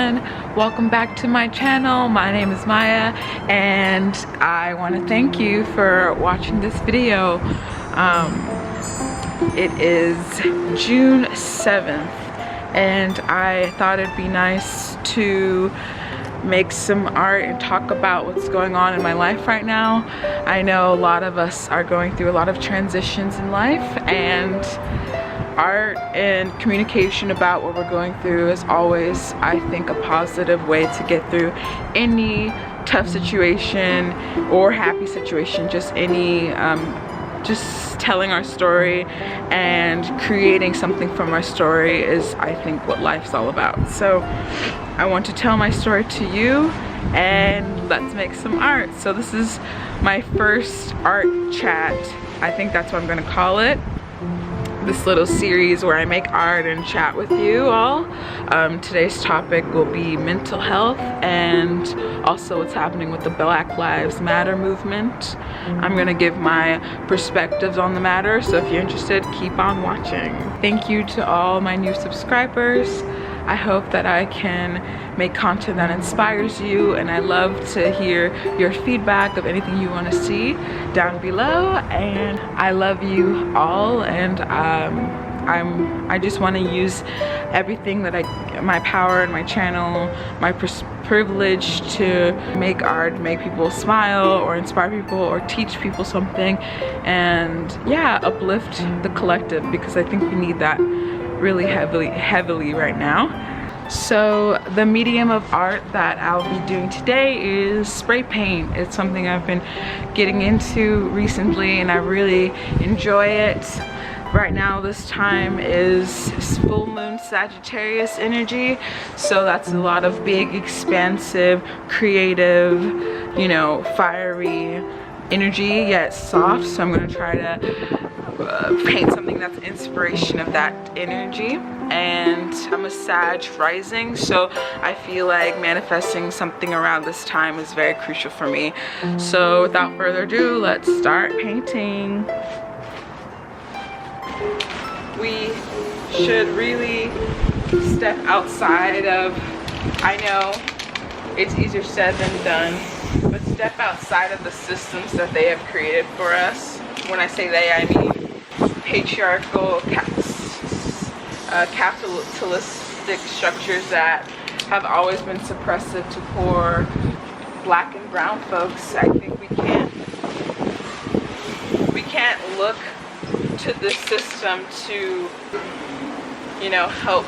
everyone, welcome back to my channel. My name is Maya and I want to thank you for watching this video. It is June 7th and I thought it'd be nice to make some art and talk about what's going on in my life right now. I know a lot of us are going through a lot of transitions in life, and art and communication about what we're going through is always, I think, a positive way to get through any tough situation or happy situation. Just any just telling our story and creating something from our story is, I think, what life's all about. So I want to tell my story to you and let's make some art. So this is my first art chat. I think that's what I'm gonna call it. This little series where I make art and chat with you all. Today's topic will be mental health and also what's happening with the Black Lives Matter movement. I'm gonna give my perspectives on the matter, so if you're interested, keep on watching. Thank you to all my new subscribers. I hope that I can make content that inspires you, and I love to hear your feedback of anything you want to see down below. And I love you all, and I just want to use everything that my power and my channel, my privilege to make art, make people smile or inspire people or teach people something, and yeah, uplift the collective, because I think we need that really heavily right now. So the medium of art that I'll be doing today is spray paint. It's something I've been getting into recently and I really enjoy it. Right now this time is full moon Sagittarius energy, so that's a lot of big, expansive, creative, you know, fiery energy, yet soft. So I'm gonna try to paint something that's inspiration of that energy. And I'm a Sag rising, so I feel like manifesting something around this time is very crucial for me. So without further ado, let's start painting. We should really step outside of, I know it's easier said than done, but step outside of the systems that they have created for us. When I say they, I mean patriarchal, capitalistic structures that have always been suppressive to poor Black and brown folks. I think we can't look to this system to, you know, help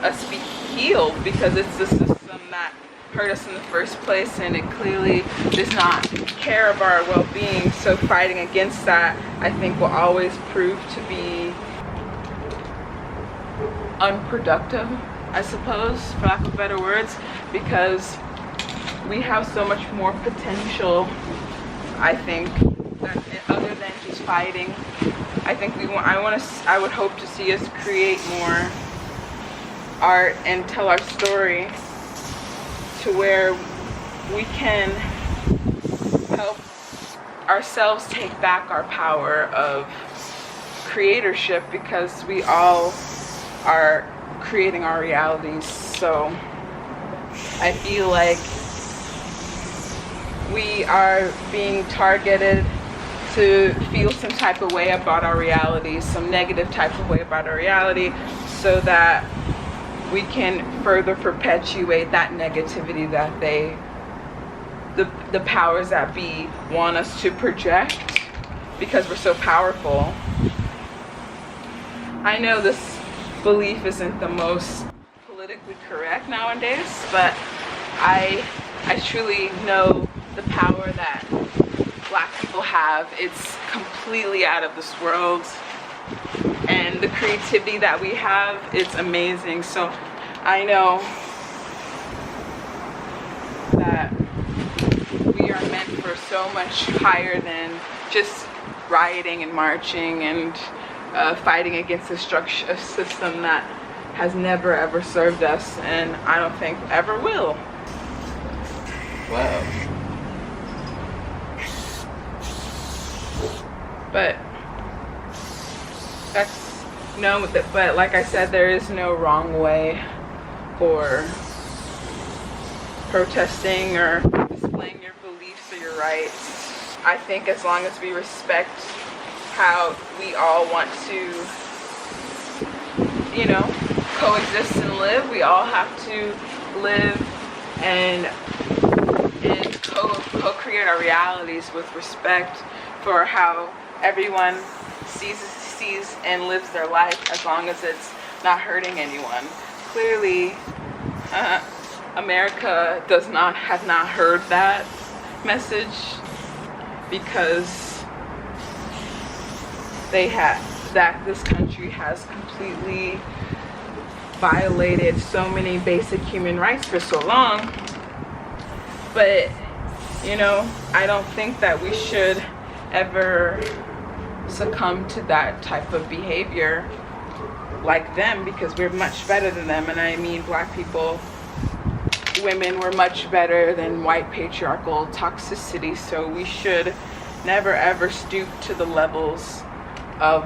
us be healed, because it's the system that hurt us in the first place, and it clearly does not care of our well-being. So fighting against that, I think, will always prove to be unproductive, I suppose, for lack of better words, because we have so much more potential, I think, that other than just fighting. I think I would hope to see us create more art and tell our story to where we can help ourselves take back our power of creatorship, because we all are creating our realities. So I feel like we are being targeted to feel some type of way about our reality, some negative type of way about our reality, so that we can further perpetuate that negativity that the powers that be want us to project, because we're so powerful. I know this belief isn't the most politically correct nowadays, but I truly know the power that Black people have. It's completely out of this world, and the creativity that we have, it's amazing. So I know that we are meant for so much higher than just rioting and marching and fighting against a system that has never ever served us, and I don't think ever will. Whoa. But but like I said, there is no wrong way for protesting or displaying your beliefs or your rights. I think as long as we respect how we all want to, you know, coexist and live, we all have to live and co-create our realities with respect for how everyone sees and lives their life, as long as it's not hurting anyone. Clearly, America has not heard that message, because this country has completely violated so many basic human rights for so long. But, you know, I don't think that we should ever succumb to that type of behavior like them, because we're much better than them. And I mean, black people, women, were much better than white patriarchal toxicity. So we should never ever stoop to the levels of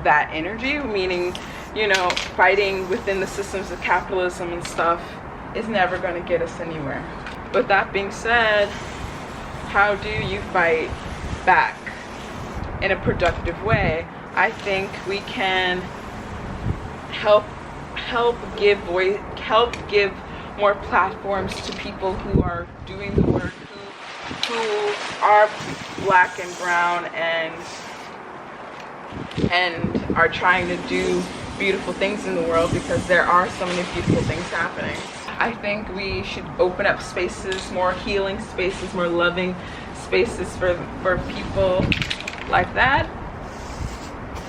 that energy, meaning, you know, fighting within the systems of capitalism and stuff is never going to get us anywhere. With that being said, how do you fight back in a productive way? I think we can help give more platforms to people who are doing the work, who are black and brown and are trying to do beautiful things in the world, because there are so many beautiful things happening. I think we should open up spaces, more healing spaces, more loving spaces for people like that,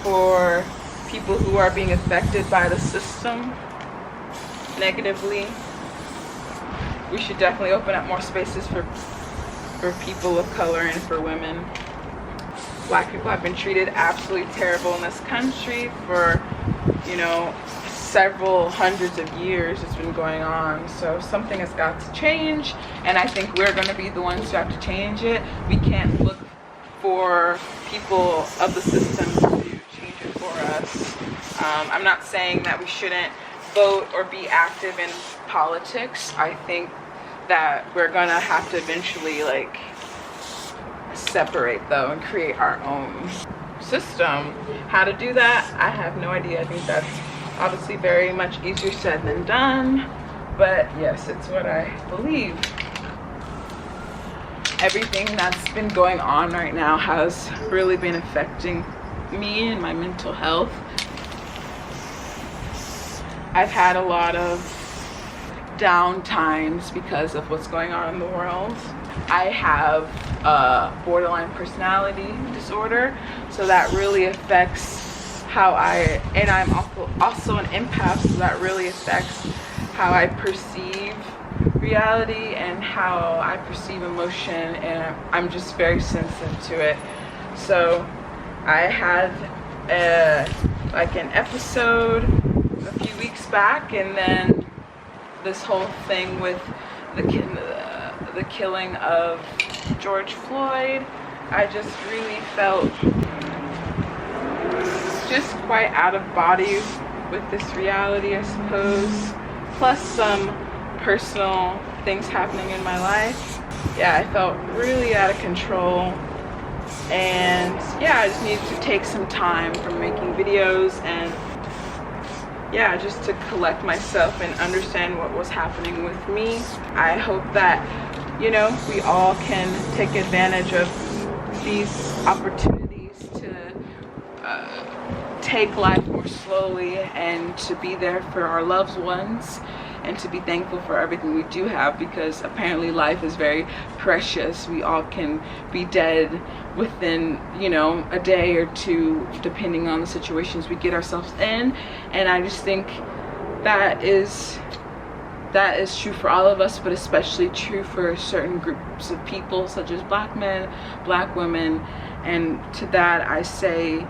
for people who are being affected by the system negatively. We should definitely open up more spaces for people of color and for women. Black people have been treated absolutely terrible in this country for, you know, several hundreds of years. It's been going on. So something has got to change, and I think we're going to be the ones who have to change it. We can't look for people of the system to change it for us. I'm not saying that we shouldn't vote or be active in politics. I think that we're gonna have to eventually like separate though and create our own system. How to do that, I have no idea. I think that's obviously very much easier said than done, but yes, it's what I believe. Everything that's been going on right now has really been affecting me and my mental health. I've had a lot of down times because of what's going on in the world. I have a borderline personality disorder, so that really affects how I'm also an empath, so that really affects how I perceive reality and how I perceive emotion, and I'm just very sensitive to it. So I had an episode a few weeks back, and then this whole thing with the killing of George Floyd, I just really felt just quite out of body with this reality, I suppose, plus some personal things happening in my life. Yeah, I felt really out of control, and yeah, I just needed to take some time from making videos and yeah, just to collect myself and understand what was happening with me. I hope that, you know, we all can take advantage of these opportunities to take life more slowly and to be there for our loved ones and to be thankful for everything we do have, because apparently life is very precious. We all can be dead within, you know, a day or two, depending on the situations we get ourselves in. And I just think that is true for all of us, but especially true for certain groups of people, such as black men, black women. And to that I say,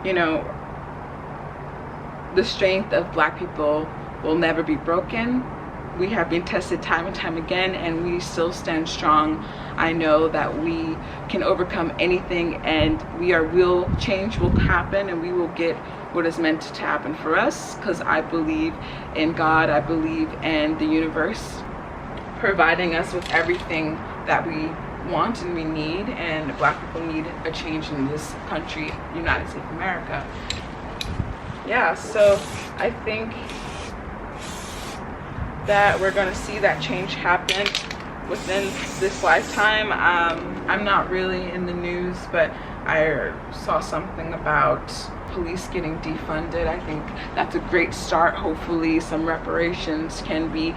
you know, the strength of black people will never be broken. We have been tested time and time again, and we still stand strong. I know that we can overcome anything, and change will happen, and we will get what is meant to happen for us, because I believe in God, I believe in the universe. providing us with everything that we want and we need, and Black people need a change in this country, United States of America. Yeah, so I think that we're going to see that change happen within this lifetime. I'm not really in the news, but I saw something about police getting defunded. I think that's a great start. Hopefully some reparations can be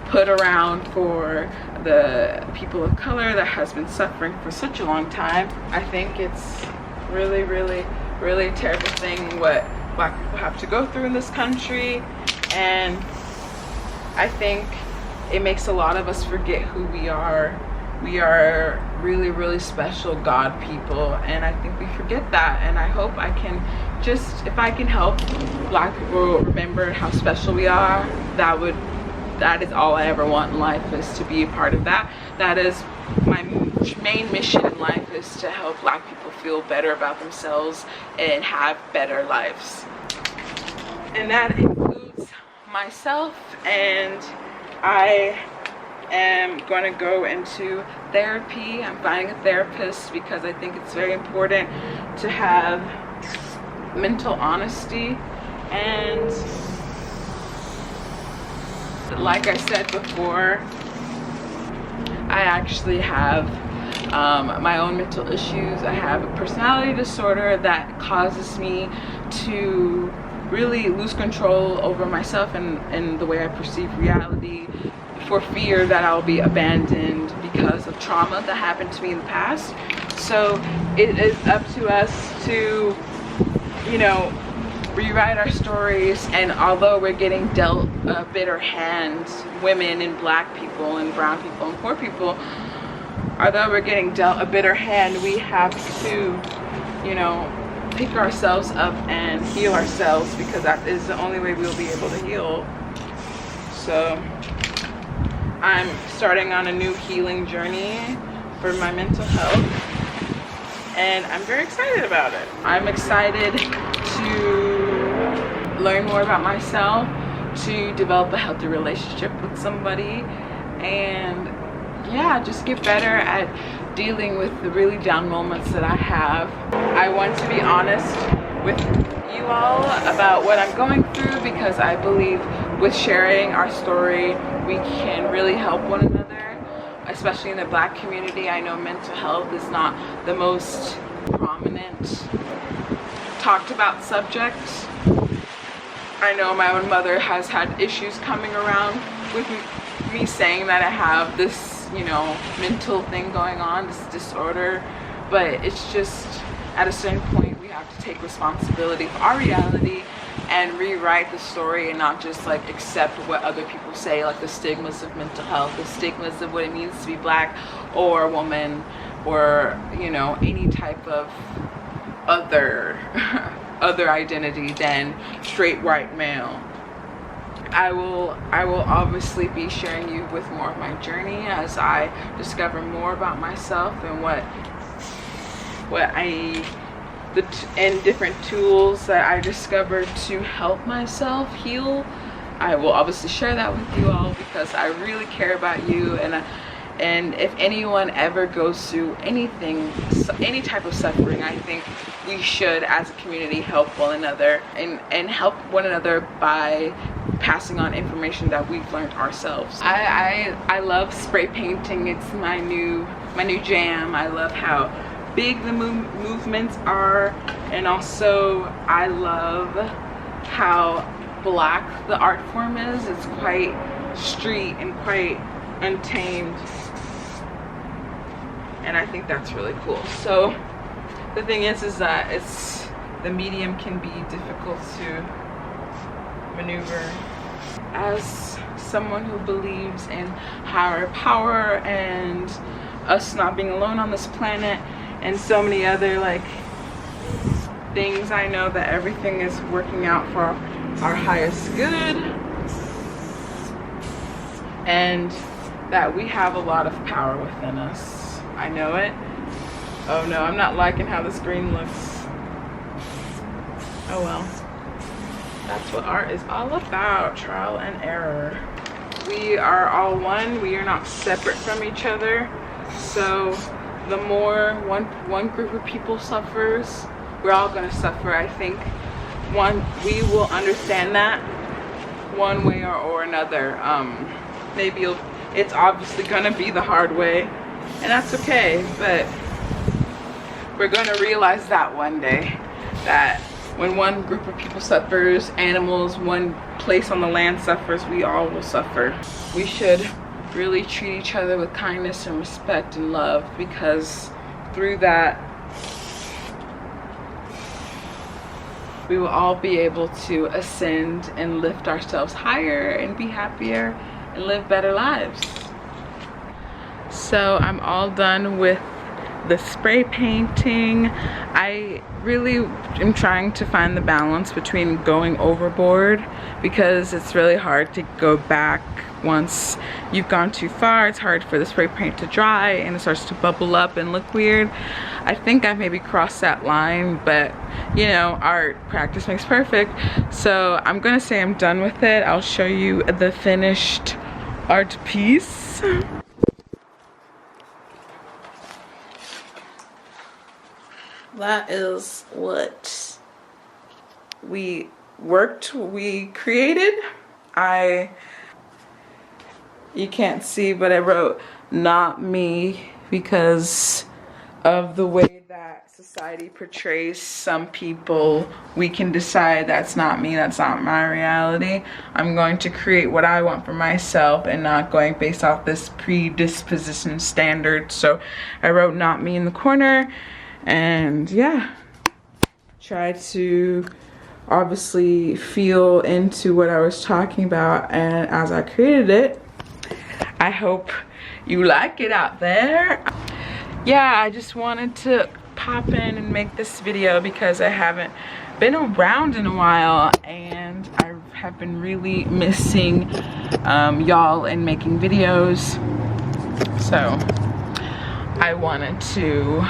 put around for the people of color that has been suffering for such a long time. I think it's really, really, really a terrible thing what Black people have to go through in this country, and I think it makes a lot of us forget who we are. We are really, really special God people, and I think we forget that. And I hope I can just, if I can help Black people remember how special we are, that is all I ever want in life, is to be a part of that. That is my main mission in life, is to help Black people feel better about themselves and have better lives. And that includes myself, and I am going to go into therapy. I'm finding a therapist because I think it's very important to have mental honesty. And like I said before, I actually have my own mental issues. I have a personality disorder that causes me to really lose control over myself and the way I perceive reality, for fear that I'll be abandoned because of trauma that happened to me in the past. So it is up to us to, you know, rewrite our stories. And although we're getting dealt a bitter hand, women and Black people and brown people and poor people, although we're getting dealt a bitter hand, we have to, you know, pick ourselves up and heal ourselves, because that is the only way we'll be able to heal. So I'm starting on a new healing journey for my mental health, and I'm very excited about it. I'm excited to learn more about myself, to develop a healthy relationship with somebody, and yeah, just get better at dealing with the really down moments that I have. I want to be honest with you all about what I'm going through, because I believe with sharing our story, we can really help one another, especially in the Black community. I know mental health is not the most prominent, talked about subject. I know my own mother has had issues coming around with me saying that I have this, you know, mental thing going on, this disorder, but it's just at a certain point we have to take responsibility for our reality and rewrite the story, and not just like accept what other people say, like the stigmas of mental health, the stigmas of what it means to be Black or a woman, or, you know, any type of other identity than straight white male. I will obviously be sharing you with more of my journey as I discover more about myself and and different tools that I discovered to help myself heal. I will obviously share that with you all, because I really care about you, and if anyone ever goes through anything, any type of suffering, I think we should, as a community, help one another and help one another by passing on information that we've learned ourselves. I love spray painting. It's my new jam. I love how big the movements are, and also I love how Black the art form is. It's quite street and quite untamed, and I think that's really cool. So the thing is that the medium can be difficult to maneuver. As someone who believes in higher power and us not being alone on this planet and so many other like things, I know that everything is working out for our highest good, and that we have a lot of power within us. I know it. Oh no, I'm not liking how the screen looks. Oh well. That's what art is all about, trial and error. we are all one. We are not separate from each other. So the more one group of people suffers, we're all gonna suffer. I think we will understand that one way or another. Maybe it's obviously gonna be the hard way, and that's okay, but we're gonna realize that one day, that when one group of people suffers, animals, one place on the land suffers, we all will suffer. We should really treat each other with kindness and respect and love, because through that we will all be able to ascend and lift ourselves higher and be happier and live better lives. So I'm all done with the spray painting. I really am trying to find the balance between going overboard, because it's really hard to go back once you've gone too far. It's hard for the spray paint to dry and it starts to bubble up and look weird. I think I've maybe crossed that line, but you know, art practice makes perfect. So I'm gonna say I'm done with it. I'll show you the finished art piece. That is what we created. You can't see, but I wrote "not me" because of the way that society portrays some people. We can decide that's not me, that's not my reality. I'm going to create what I want for myself and not going based off this predisposition standard. So I wrote "not me" in the corner, and yeah, try to obviously feel into what I was talking about, and as I created it, I hope you like it out there. Yeah, I just wanted to pop in and make this video because I haven't been around in a while, and I have been really missing y'all and making videos. So I wanted to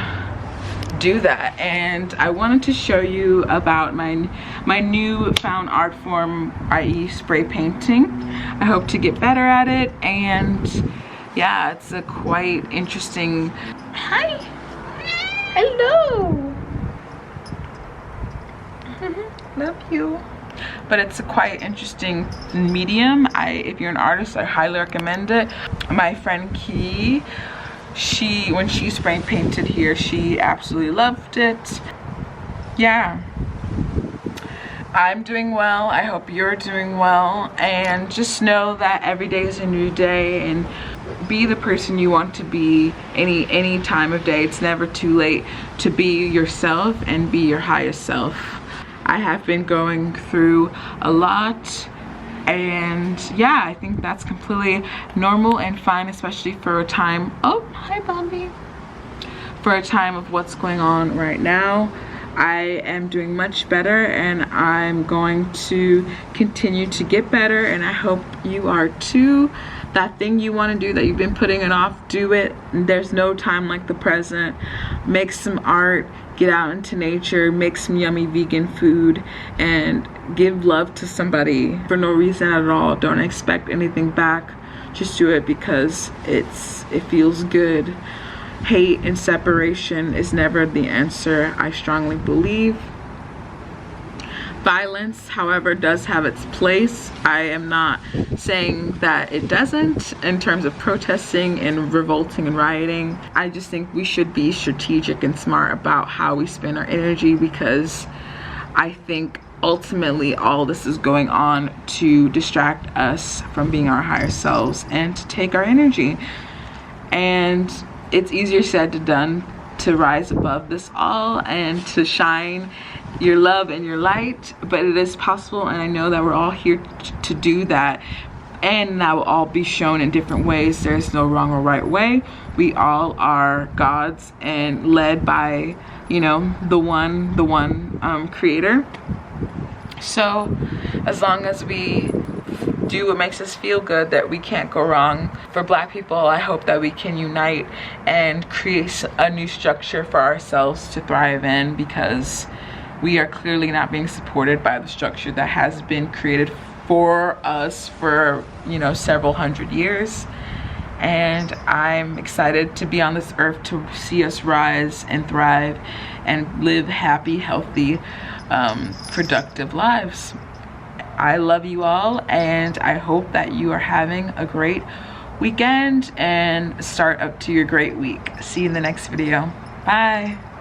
do that, and I wanted to show you about my new found art form, i.e. spray painting. I hope to get better at it, and yeah, it's a quite interesting. Hi, hello. Love you. But it's a quite interesting medium. If you're an artist, I highly recommend it. My friend Key, when she spray painted here, she absolutely loved it. Yeah, I'm doing well. I hope you're doing well, and just know that every day is a new day, and be the person you want to be any time of day. It's never too late to be yourself and be your highest self. I have been going through a lot, and yeah, I think that's completely normal and fine, especially for a time. Oh, hi Bobby. For a time of what's going on right now. I am doing much better, and I'm going to continue to get better, and I hope you are too. That thing you want to do that you've been putting it off, do it. There's no time like the present. Make some art, get out into nature, make some yummy vegan food, and give love to somebody for no reason at all. Don't expect anything back. Just do it because it feels good. Hate and separation is never the answer, I strongly believe. Violence, however, does have its place. I am not saying that it doesn't in terms of protesting and revolting and rioting. I just think we should be strategic and smart about how we spend our energy, because I think ultimately all this is going on to distract us from being our higher selves and to take our energy. And it's easier said than done to rise above this all and to shine your love and your light, but it is possible, and I know that we're all here to do that, and that will all be shown in different ways. There's no wrong or right way. We all are gods and led by, you know, the one creator. So as long as we do what makes us feel good, that we can't go wrong. For Black people, I hope that we can unite and create a new structure for ourselves to thrive in, because we are clearly not being supported by the structure that has been created for us for, you know, several hundred years. And I'm excited to be on this earth to see us rise and thrive and live happy, healthy, productive lives. I love you all, and I hope that you are having a great weekend and start up to your great week. See you in the next video. Bye.